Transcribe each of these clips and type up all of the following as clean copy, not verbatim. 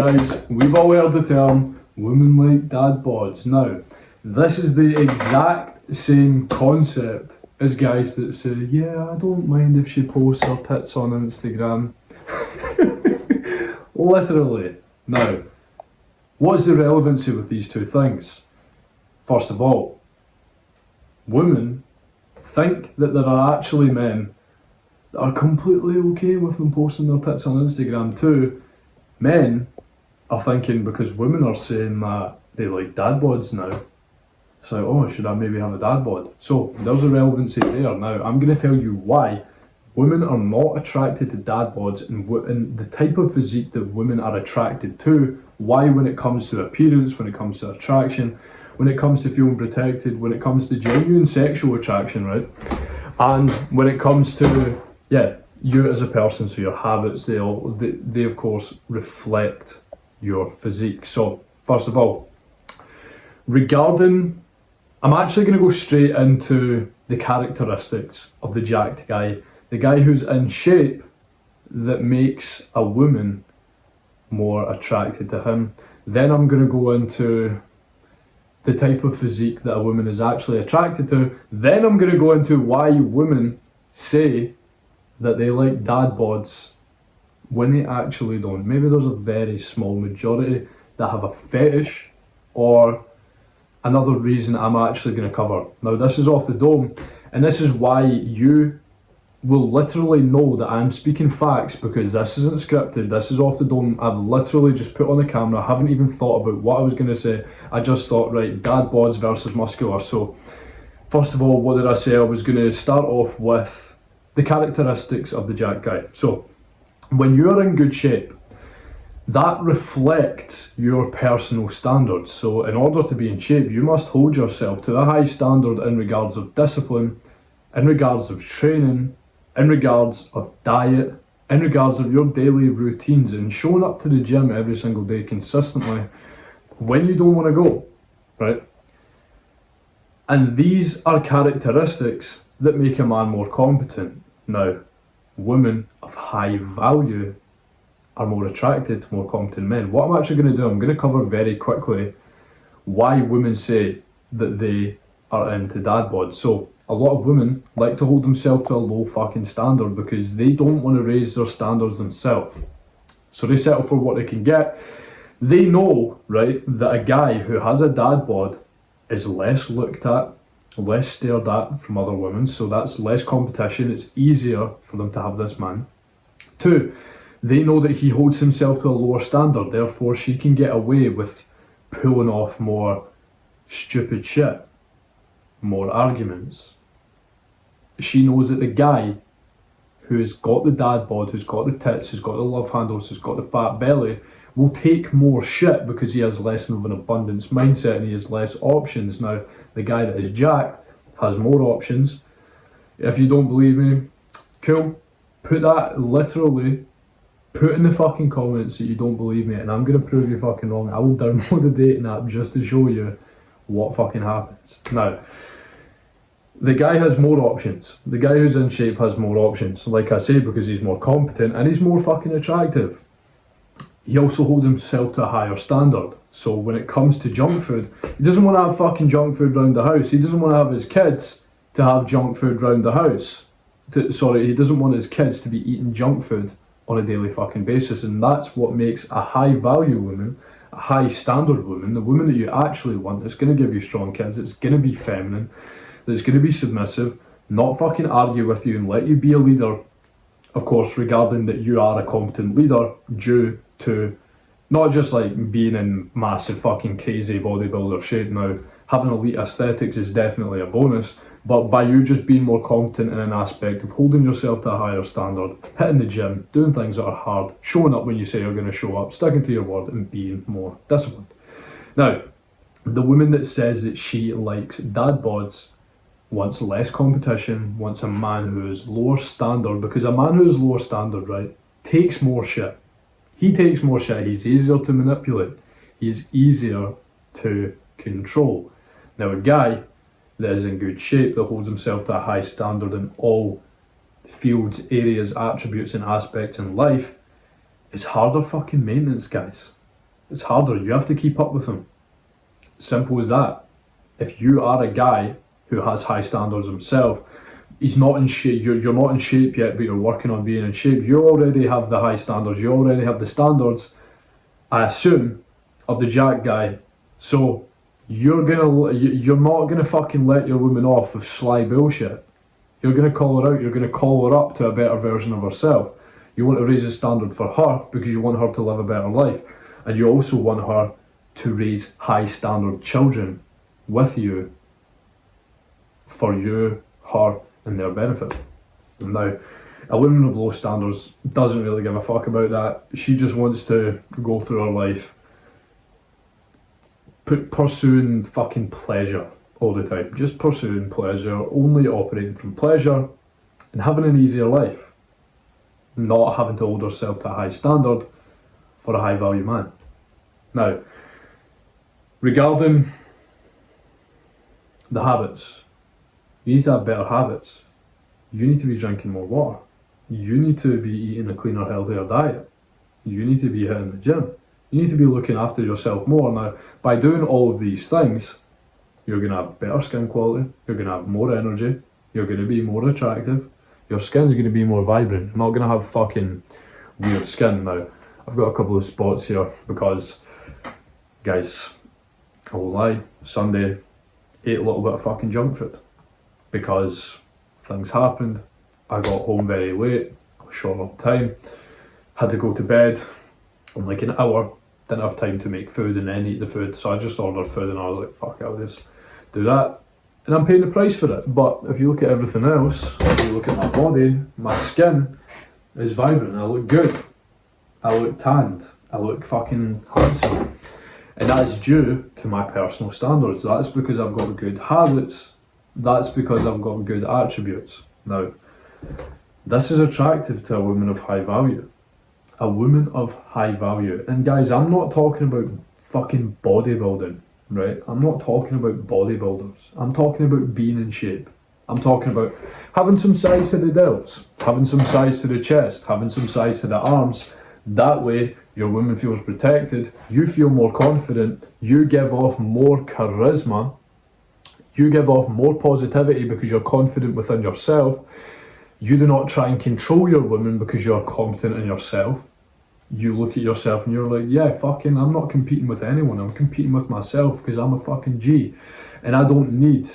Guys, we've all heard the term women like dad bods. Now, this is the exact same concept as guys that say, yeah, I don't mind if she posts her tits on Instagram. Literally. Now, what's the relevancy with these two things? First of all, women think that there are actually men that are completely okay with them posting their tits on Instagram too. Men are thinking, because women are saying that they like dad bods now, it's like, oh, should I maybe have a dad bod? So there's a relevancy there. Now I'm going to tell you why women are not attracted to dad bods and the type of physique that women are attracted to. Why, when it comes to appearance, when it comes to attraction, when it comes to feeling protected, when it comes to genuine sexual attraction, right? And when it comes to, yeah, you as a person, so your habits, they of course reflect your physique. So first of all, I'm actually going to go straight into the characteristics of the jacked guy, the guy who's in shape that makes a woman more attracted to him. Then I'm going to go into the type of physique that a woman is actually attracted to. Then I'm going to go into why women say that they like dad bods when they actually don't. Maybe there's a very small majority that have a fetish or another reason I'm actually going to cover. Now this is off the dome, and this is why you will literally know that I'm speaking facts, because this isn't scripted, this is off the dome. I've literally just put on the camera, I haven't even thought about what I was going to say. I just thought, right, dad bods versus muscular. So first of all, what did I say? I was going to start off with the characteristics of the jack guy. So when you're in good shape, that reflects your personal standards. So in order to be in shape, you must hold yourself to a high standard in regards of discipline, in regards of training, in regards of diet, in regards of your daily routines, and showing up to the gym every single day consistently when you don't want to go, right? And these are characteristics that make a man more competent. Now, women of high value are more attracted to more competent men. What I'm actually going to do, I'm going to cover very quickly why women say that they are into dad bods. So a lot of women like to hold themselves to a low fucking standard because they don't want to raise their standards themselves. So they settle for what they can get. They know, right, that a guy who has a dad bod is less looked at, less stared at from other women, so that's less competition. It's easier for them to have this man. Two, they know that he holds himself to a lower standard, therefore she can get away with pulling off more stupid shit, more arguments. She knows that the guy who's got the dad bod, who's got the tits, who's got the love handles, who's got the fat belly, will take more shit because he has less of an abundance mindset and he has less options. Now, the guy that is jacked has more options. If you don't believe me, cool. Put in the fucking comments that you don't believe me, and I'm going to prove you fucking wrong. I will download the dating app just to show you what fucking happens. Now, the guy has more options. The guy who's in shape has more options. Like I say, because he's more competent and he's more fucking attractive. He also holds himself to a higher standard. So when it comes to junk food, he doesn't want to have fucking junk food around the house. He doesn't want to have his kids to have junk food around the house. He doesn't want his kids to be eating junk food on a daily fucking basis. And that's what makes a high value woman, a high standard woman, the woman that you actually want, that's going to give you strong kids, that's going to be feminine, that's going to be submissive, not fucking argue with you and let you be a leader, of course, regarding that you are a competent leader due to not just like being in massive fucking crazy bodybuilder shape. Now, having elite aesthetics is definitely a bonus, but by you just being more competent in an aspect of holding yourself to a higher standard, hitting the gym, doing things that are hard, showing up when you say you're going to show up, sticking to your word and being more disciplined. Now, the woman that says that she likes dad bods wants less competition, wants a man who is lower standard, because a man who is lower standard, right, takes more shit. He takes more shit, he's easier to manipulate, he's easier to control. Now a guy that is in good shape, that holds himself to a high standard in all fields, areas, attributes and aspects in life, is harder fucking maintenance, guys. It's harder. You have to keep up with them. Simple as that. If you are a guy who has high standards himself, he's not in shape. You're not in shape yet, but you're working on being in shape. You already have the high standards. You already have the standards, I assume, of the jack guy. So you're not gonna fucking let your woman off with sly bullshit. You're gonna call her out. You're gonna call her up to a better version of herself. You want to raise the standard for her because you want her to live a better life, and you also want her to raise high standard children with you for you, her, and their benefit. Now, a woman of low standards doesn't really give a fuck about that. She just wants to go through her life pursuing fucking pleasure all the time. Just pursuing pleasure, only operating from pleasure, and having an easier life. Not having to hold herself to a high standard for a high value man. Now, regarding the habits, you need to have better habits. You need to be drinking more water. You need to be eating a cleaner, healthier diet. You need to be hitting the gym. You need to be looking after yourself more. Now, by doing all of these things, you're going to have better skin quality, you're going to have more energy, you're going to be more attractive, your skin's going to be more vibrant. You're not going to have fucking weird skin. Now, I've got a couple of spots here because, guys, I won't lie, Sunday, ate a little bit of fucking junk food because things happened. I got home very late, I was short on time, had to go to bed in like an hour, didn't have time to make food and then eat the food, so I just ordered food and I was like, fuck it, I'll just do that. And I'm paying the price for it. But if you look at everything else, if you look at my body, my skin is vibrant, I look good, I look tanned, I look fucking handsome. And that's due to my personal standards. That's because I've got good habits. That's because I've got good attributes. Now, this is attractive to a woman of high value. A woman of high value. And guys, I'm not talking about fucking bodybuilding, right? I'm not talking about bodybuilders. I'm talking about being in shape. I'm talking about having some size to the delts, having some size to the chest, having some size to the arms. That way, your woman feels protected, you feel more confident, you give off more charisma, you give off more positivity because you're confident within yourself. You do not try and control your woman because you're confident in yourself. You look at yourself and you're like, yeah, fucking, I'm not competing with anyone, I'm competing with myself because I'm a fucking G. And I don't need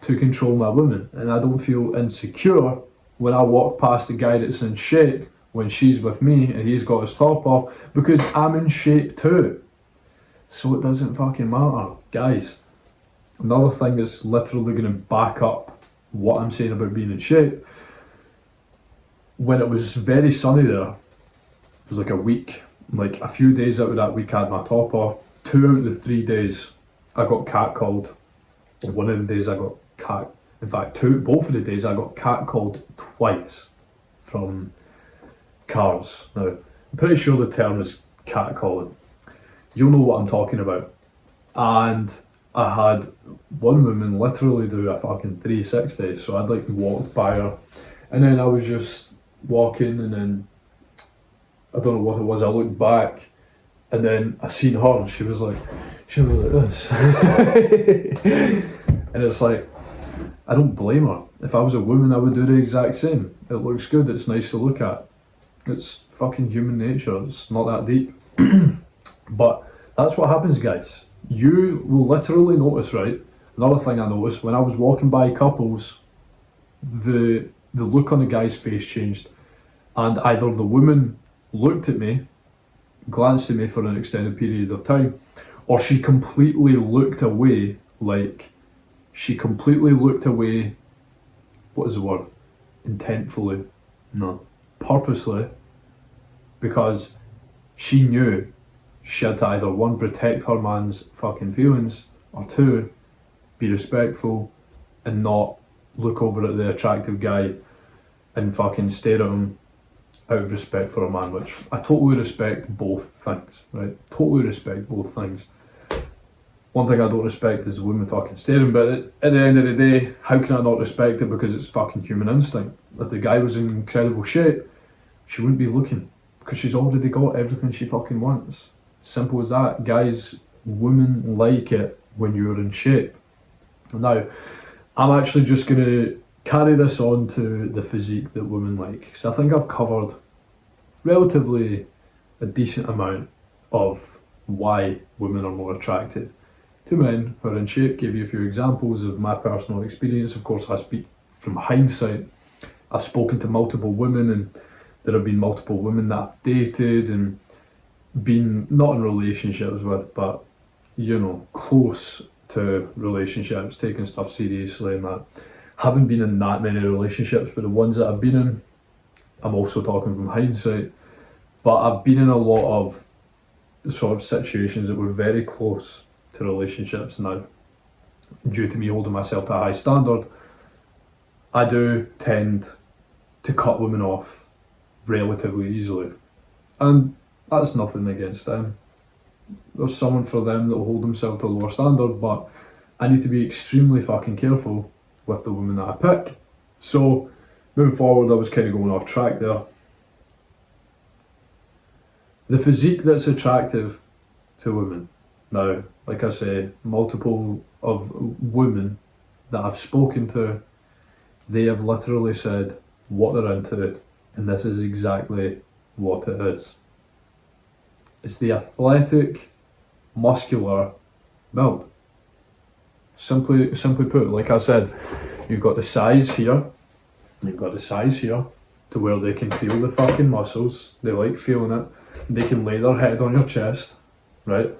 to control my woman. And I don't feel insecure when I walk past a guy that's in shape when she's with me and he's got his top off because I'm in shape too. So it doesn't fucking matter. Guys, another thing that's literally going to back up what I'm saying about being in shape, when it was very sunny there, it was like a week, like a few days out of that week I had my top off. 2 out of the 3 days I got catcalled. One of the days I got in fact both of the days I got catcalled twice from cars. Now, I'm pretty sure the term is catcalling. You'll know what I'm talking about. And I had one woman literally do a fucking 360, so I'd like walked by her and then I was just walking and then I don't know what it was, I looked back and then I seen her and she was like this. And it's like, I don't blame her. If I was a woman I would do the exact same. It looks good, it's nice to look at. It's fucking human nature, it's not that deep. But that's what happens, guys. You will literally notice, right? Another thing I noticed, when I was walking by couples, the look on the guy's face changed. And either the woman looked at me, glanced at me for an extended period of time, or she completely looked away, what is the word? Intentfully. No. Purposely. Because she knew she had to either 1, protect her man's fucking feelings, or 2, be respectful and not look over at the attractive guy and fucking stare at him out of respect for a man, which I totally respect both things, right? Totally respect both things. One thing I don't respect is the women fucking staring, but at the end of the day, how can I not respect it? Because it's fucking human instinct. If the guy was in incredible shape, she wouldn't be looking, because she's already got everything she fucking wants. Simple as that. Guys, women like it when you're in shape. Now, I'm actually just going to carry this on to the physique that women like. Because I think I've covered relatively a decent amount of why women are more attracted to men who are in shape. Gave you a few examples of my personal experience. Of course, I speak from hindsight. I've spoken to multiple women, and there have been multiple women that I've dated and been not in relationships with, but you know, close to relationships, taking stuff seriously and that. Haven't been in that many relationships, but the ones that I've been in, I'm also talking from hindsight, but I've been in a lot of sort of situations that were very close to relationships. Now, due to me holding myself to a high standard, I do tend to cut women off relatively easily, and that's nothing against them. There's someone for them that will hold themselves to a lower standard, but I need to be extremely fucking careful with the women that I pick. So, moving forward, I was kind of going off track there. The physique that's attractive to women. Now, like I say, multiple of women that I've spoken to, they have literally said what they're into, and this is exactly what it is. It's the athletic, muscular build. Simply put, like I said, you've got the size here, you've got the size here, to where they can feel the fucking muscles, they like feeling it, they can lay their head on your chest, right?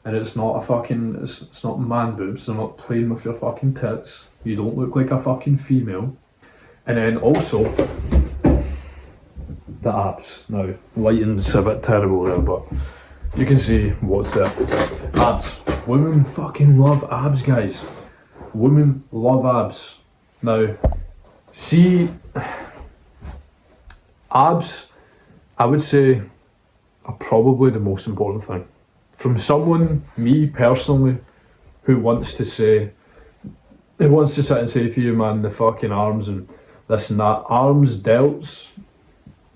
And it's not a fucking, it's not man boobs, they're not playing with your fucking tits, you don't look like a fucking female. And then also, the abs. Now, lighting's a bit terrible there, but you can see what's there. Abs. Women fucking love abs, guys. Women love abs. Now, see, abs, I would say, are probably the most important thing. From someone, me personally, who wants to sit and say to you, man, the fucking arms and this and that. Arms, delts,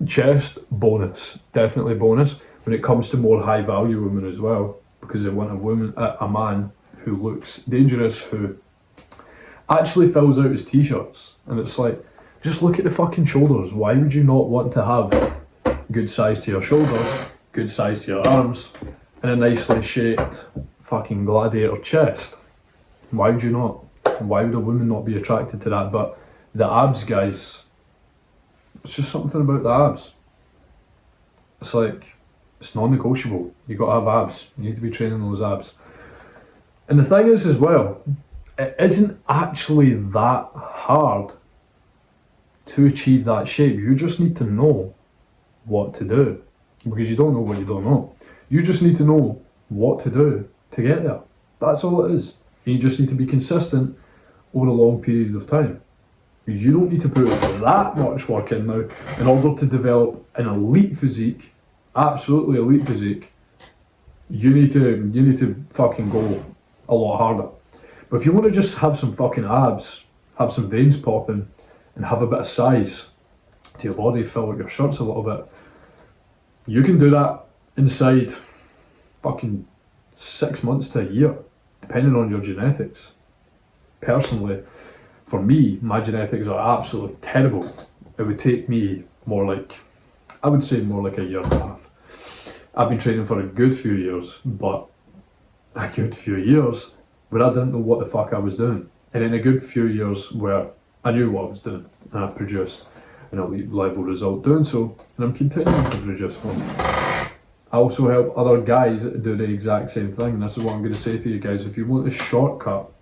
chest, bonus. Definitely bonus. When it comes to more high value women as well, because they want a man who looks dangerous, who actually fills out his t-shirts. And it's like, just look at the fucking shoulders. Why would you not want to have good size to your shoulders, good size to your arms, and a nicely shaped fucking gladiator chest? Why would you not? Why would a woman not be attracted to that? But the abs, guys, it's just something about the abs. It's like, it's non-negotiable. You got to have abs. You need to be training those abs. And the thing is as well, it isn't actually that hard to achieve that shape. You just need to know what to do, because you don't know what you don't know. You just need to know what to do to get there. That's all it is. And you just need to be consistent over a long period of time. You don't need to put that much work in now in order to develop an elite physique, absolutely elite physique. You need to fucking go a lot harder. But if you want to just have some fucking abs, have some veins popping, and have a bit of size to your body, fill out your shirts a little bit, you can do that inside fucking 6 months to a year, depending on your genetics. Personally, for me, my genetics are absolutely terrible. It would take me I would say more like a year and a half. I've been training for a good few years, but a good few years where I didn't know what the fuck I was doing. And in a good few years where I knew what I was doing, and I produced an elite level result doing so, and I'm continuing to produce one. I also help other guys do the exact same thing, and this is what I'm going to say to you guys. If you want a shortcut,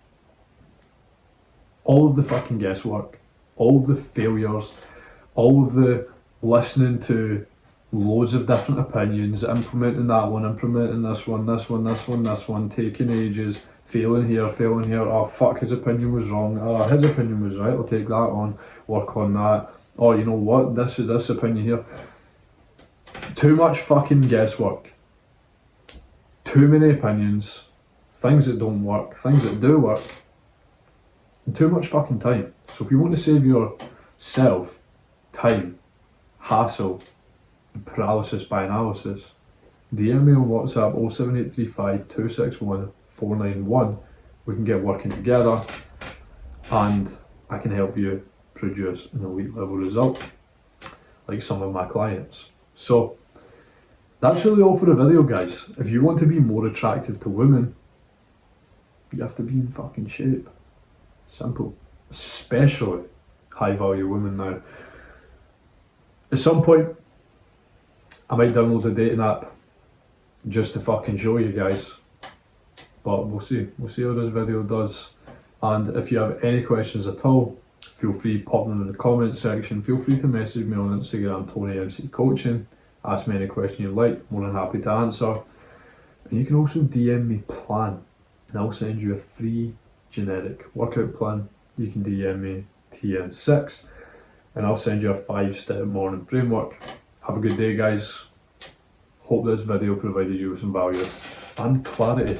all of the fucking guesswork, all of the failures, all of the listening to loads of different opinions, implementing that one, implementing this one, taking ages, failing here, oh fuck, his opinion was wrong, oh his opinion was right, I'll take that on, work on that, oh you know what, this opinion here. Too much fucking guesswork, too many opinions, things that don't work, things that do work, and too much fucking time. So if you want to save yourself time, hassle, and paralysis by analysis, DM me on WhatsApp 07835 261 491. We can get working together and I can help you produce an elite level result like some of my clients. So that's really all for the video, guys. If you want to be more attractive to women, you have to be in fucking shape. Simple. Especially high value women now. At some point I might download a dating app just to fucking show you guys, but we'll see how this video does. And if you have any questions at all, feel free to pop them in the comments section. Feel free to message me on Instagram, Tony MC Coaching. Ask me any question you like, more than happy to answer. And you can also DM me plan and I'll send you a free generic workout plan. You can DM me TM6 and I'll send you a 5-step morning framework. Have a good day, guys. Hope this video provided you with some value and clarity.